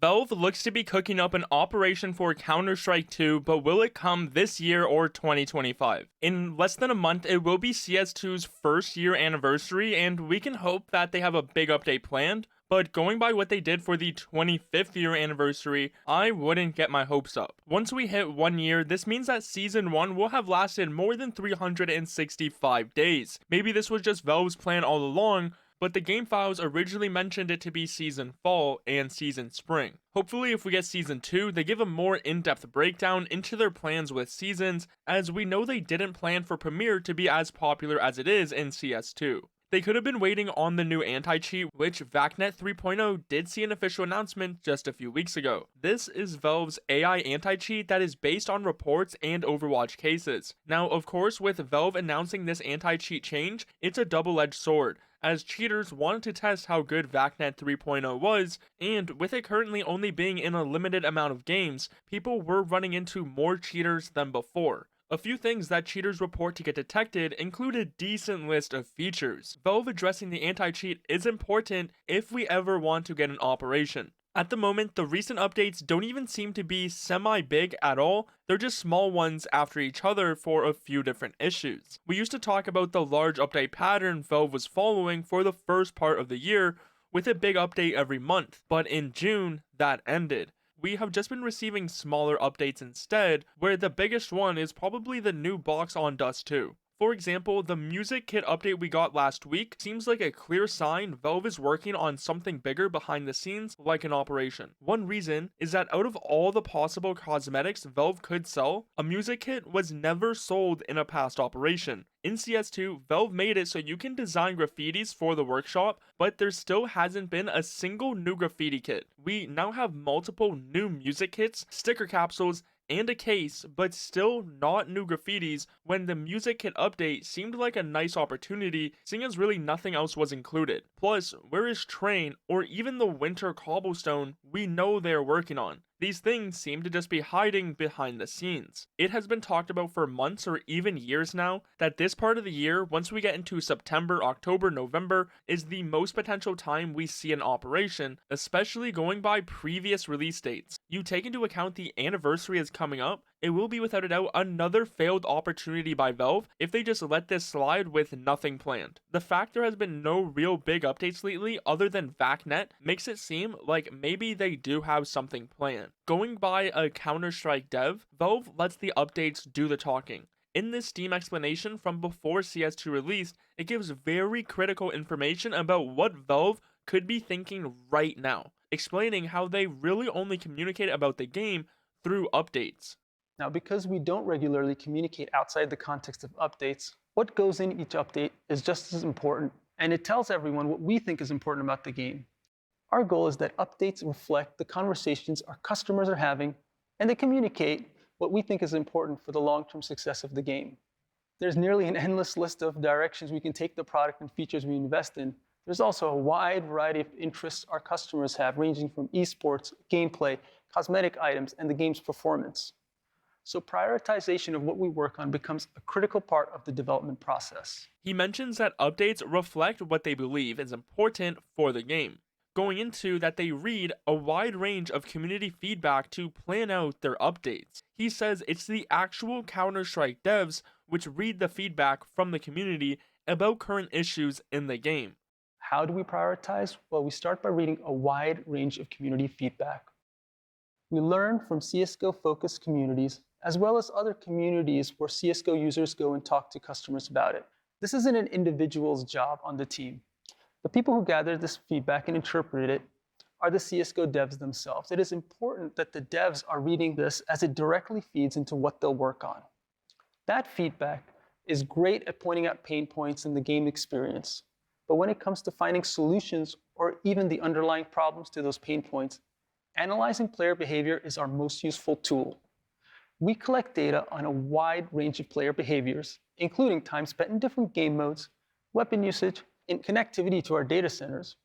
Valve looks to be cooking up an operation for Counter-Strike 2, but will it come this year or 2025? In less than a month, it will be CS2's first year anniversary, and we can hope that they have a big update planned, but going by what they did for the 25th year anniversary, I wouldn't get my hopes up. Once we hit 1 year, this means that Season 1 will have lasted more than 365 days. Maybe this was just Valve's plan all along, but the game files originally mentioned it to be Season Fall and Season Spring. Hopefully if we get Season 2, they give a more in-depth breakdown into their plans with seasons, as we know they didn't plan for Premier to be as popular as it is in CS2. They could have been waiting on the new anti-cheat, which vacnet 3.0 did see an official announcement just a few weeks ago. This is Valve's AI anti-cheat that is based on reports and Overwatch cases. Now, of course, with Valve announcing this anti-cheat change, it's a double-edged sword, as cheaters wanted to test how good vacnet 3.0 was, and with it currently only being in a limited amount of games, people were running into more cheaters than before. A few things that cheaters report to get detected include a decent list of features. Valve addressing the anti-cheat is important if we ever want to get an operation. At the moment, the recent updates don't even seem to be semi-big at all, they're just small ones after each other for a few different issues. We used to talk about the large update pattern Valve was following for the first part of the year, with a big update every month, but in June, that ended. We have just been receiving smaller updates instead, where the biggest one is probably the new box on Dust 2. For example, the music kit update we got last week seems like a clear sign Valve is working on something bigger behind the scenes, like an operation. One reason is that out of all the possible cosmetics Valve could sell, a music kit was never sold in a past operation. In CS2, Valve made it so you can design graffitis for the workshop, but there still hasn't been a single new graffiti kit. We now have multiple new music kits, sticker capsules, and a case, but still not new graffitis, when the music kit update seemed like a nice opportunity, seeing as really nothing else was included. Plus, where is Train, or even the Winter Cobblestone we know they are working on? These things seem to just be hiding behind the scenes. It has been talked about for months or even years now that this part of the year, once we get into September, October, November, is the most potential time we see an operation, especially going by previous release dates. You take into account the anniversary is coming up, it will be without a doubt another failed opportunity by Valve if they just let this slide with nothing planned. The fact there has been no real big updates lately other than vacnet makes it seem like maybe they do have something planned. Going by a Counter-Strike dev, Valve lets the updates do the talking. In this Steam explanation from before CS2 released, it gives very critical information about what Valve could be thinking right now, explaining how they really only communicate about the game through updates. Now, because we don't regularly communicate outside the context of updates, what goes in each update is just as important, and it tells everyone what we think is important about the game. Our goal is that updates reflect the conversations our customers are having, and they communicate what we think is important for the long-term success of the game. There's nearly an endless list of directions we can take the product and features we invest in. There's also a wide variety of interests our customers have, ranging from esports, gameplay, cosmetic items, and the game's performance. So prioritization of what we work on becomes a critical part of the development process. He mentions that updates reflect what they believe is important for the game, going into that they read a wide range of community feedback to plan out their updates. He says it's the actual Counter-Strike devs which read the feedback from the community about current issues in the game. How do we prioritize? Well, we start by reading a wide range of community feedback. We learn from CSGO-focused communities, as well as other communities where CSGO users go and talk to customers about it. This isn't an individual's job on the team. The people who gather this feedback and interpret it are the CSGO devs themselves. It is important that the devs are reading this as it directly feeds into what they'll work on. That feedback is great at pointing out pain points in the game experience, but when it comes to finding solutions or even the underlying problems to those pain points, analyzing player behavior is our most useful tool. We collect data on a wide range of player behaviors, including time spent in different game modes, weapon usage, and connectivity to our data centers.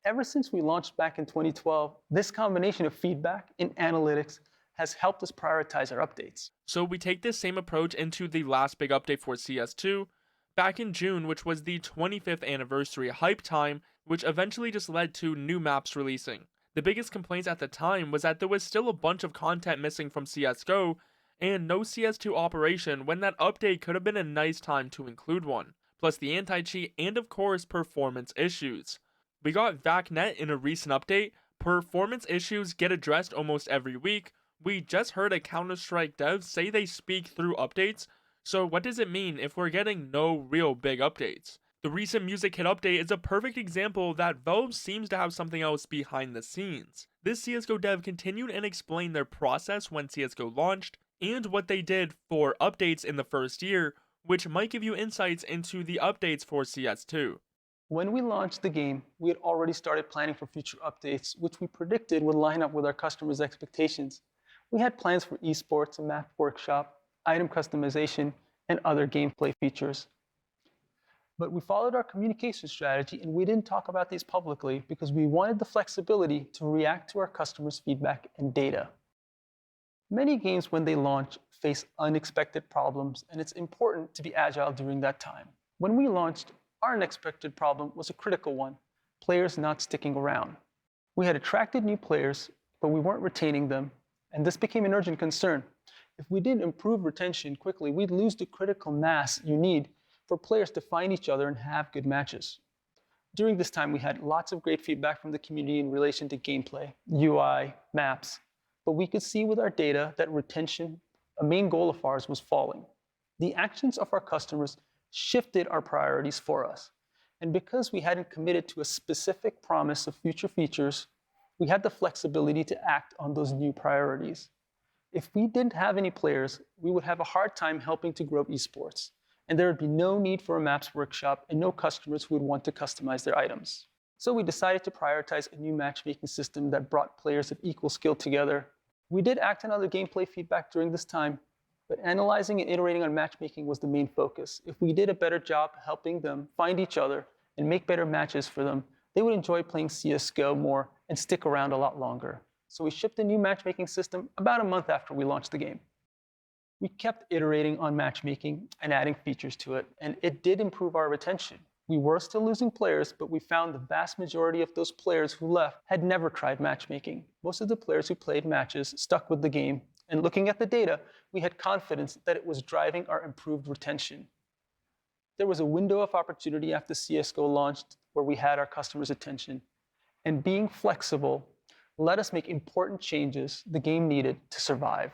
Ever since we launched back in 2012, this combination of feedback and analytics has helped us prioritize our updates. So we take this same approach into the last big update for CS2, back in June, which was the 25th anniversary hype time, which eventually just led to new maps releasing. The biggest complaints at the time was that there was still a bunch of content missing from CSGO, and no CS2 operation when that update could have been a nice time to include one, plus the anti-cheat and of course performance issues. We got vacnet in a recent update, performance issues get addressed almost every week, we just heard a Counter-Strike dev say they speak through updates, so what does it mean if we're getting no real big updates? The recent music hit update is a perfect example that Valve seems to have something else behind the scenes. This CSGO dev continued and explained their process when CSGO launched, and what they did for updates in the first year, which might give you insights into the updates for CS2. When we launched the game, we had already started planning for future updates, which we predicted would line up with our customers' expectations. We had plans for esports, a map workshop, item customization, and other gameplay features. But we followed our communication strategy and we didn't talk about these publicly because we wanted the flexibility to react to our customers' feedback and data. Many games, when they launch, face unexpected problems, and it's important to be agile during that time. When we launched, our unexpected problem was a critical one: players not sticking around. We had attracted new players, but we weren't retaining them, and this became an urgent concern. If we didn't improve retention quickly, we'd lose the critical mass you need for players to find each other and have good matches. During this time, we had lots of great feedback from the community in relation to gameplay, UI, maps, but we could see with our data that retention, a main goal of ours, was falling. The actions of our customers shifted our priorities for us, and because we hadn't committed to a specific promise of future features, we had the flexibility to act on those new priorities. If we didn't have any players, we would have a hard time helping to grow esports, and there would be no need for a maps workshop and no customers who would want to customize their items. So we decided to prioritize a new matchmaking system that brought players of equal skill together. We did act on other gameplay feedback during this time, but analyzing and iterating on matchmaking was the main focus. If we did a better job helping them find each other and make better matches for them, they would enjoy playing CSGO more and stick around a lot longer. So we shipped a new matchmaking system about a month after we launched the game. We kept iterating on matchmaking and adding features to it, and it did improve our retention. We were still losing players, but we found the vast majority of those players who left had never tried matchmaking. Most of the players who played matches stuck with the game, and looking at the data, we had confidence that it was driving our improved retention. There was a window of opportunity after CSGO launched where we had our customers' attention, and being flexible let us make important changes the game needed to survive.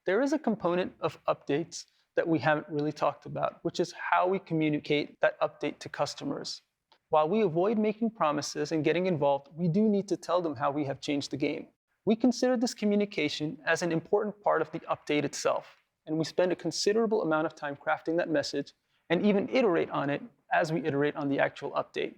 There is a component of updates that we haven't really talked about, which is how we communicate that update to customers. While we avoid making promises and getting involved, we do need to tell them how we have changed the game. We consider this communication as an important part of the update itself, and we spend a considerable amount of time crafting that message and even iterate on it as we iterate on the actual update.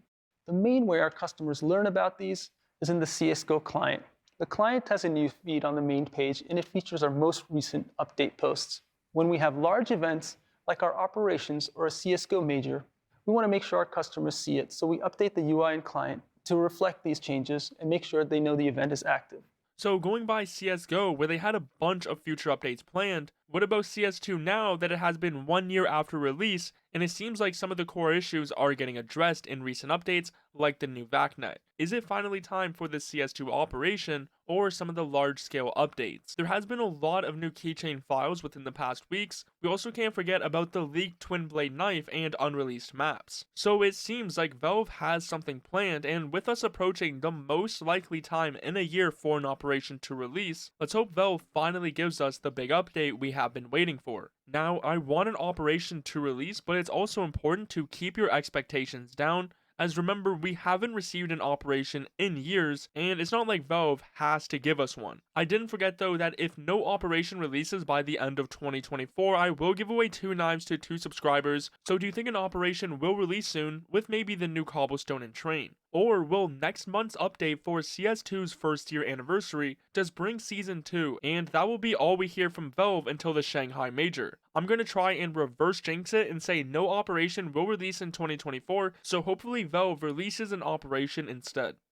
The main way our customers learn about these is in the CSGO client. The client has a news feed on the main page, and it features our most recent update posts. When we have large events, like our operations or a CSGO major, we want to make sure our customers see it, so we update the UI and client to reflect these changes and make sure they know the event is active. So going by CSGO, where they had a bunch of future updates planned, what about CS2 now that it has been 1 year after release, and it seems like some of the core issues are getting addressed in recent updates, like the new vacnet? Is it finally time for the CS2 operation, or some of the large-scale updates? There has been a lot of new keychain files within the past weeks. We also can't forget about the leaked twin blade knife and unreleased maps. So it seems like Valve has something planned, and with us approaching the most likely time in a year for an operation to release, let's hope Valve finally gives us the big update we have been waiting for. Now, I want an operation to release, but it's also important to keep your expectations down, as remember, we haven't received an operation in years, and it's not like Valve has to give us one. I didn't forget though that if no operation releases by the end of 2024, I will give away 2 knives to 2 subscribers, so do you think an operation will release soon, with maybe the new cobblestone and train? Or will next month's update for CS2's first year anniversary just bring Season 2, and that will be all we hear from Valve until the Shanghai Major? I'm going to try and reverse jinx it and say no operation will release in 2024, so hopefully Valve releases an operation instead.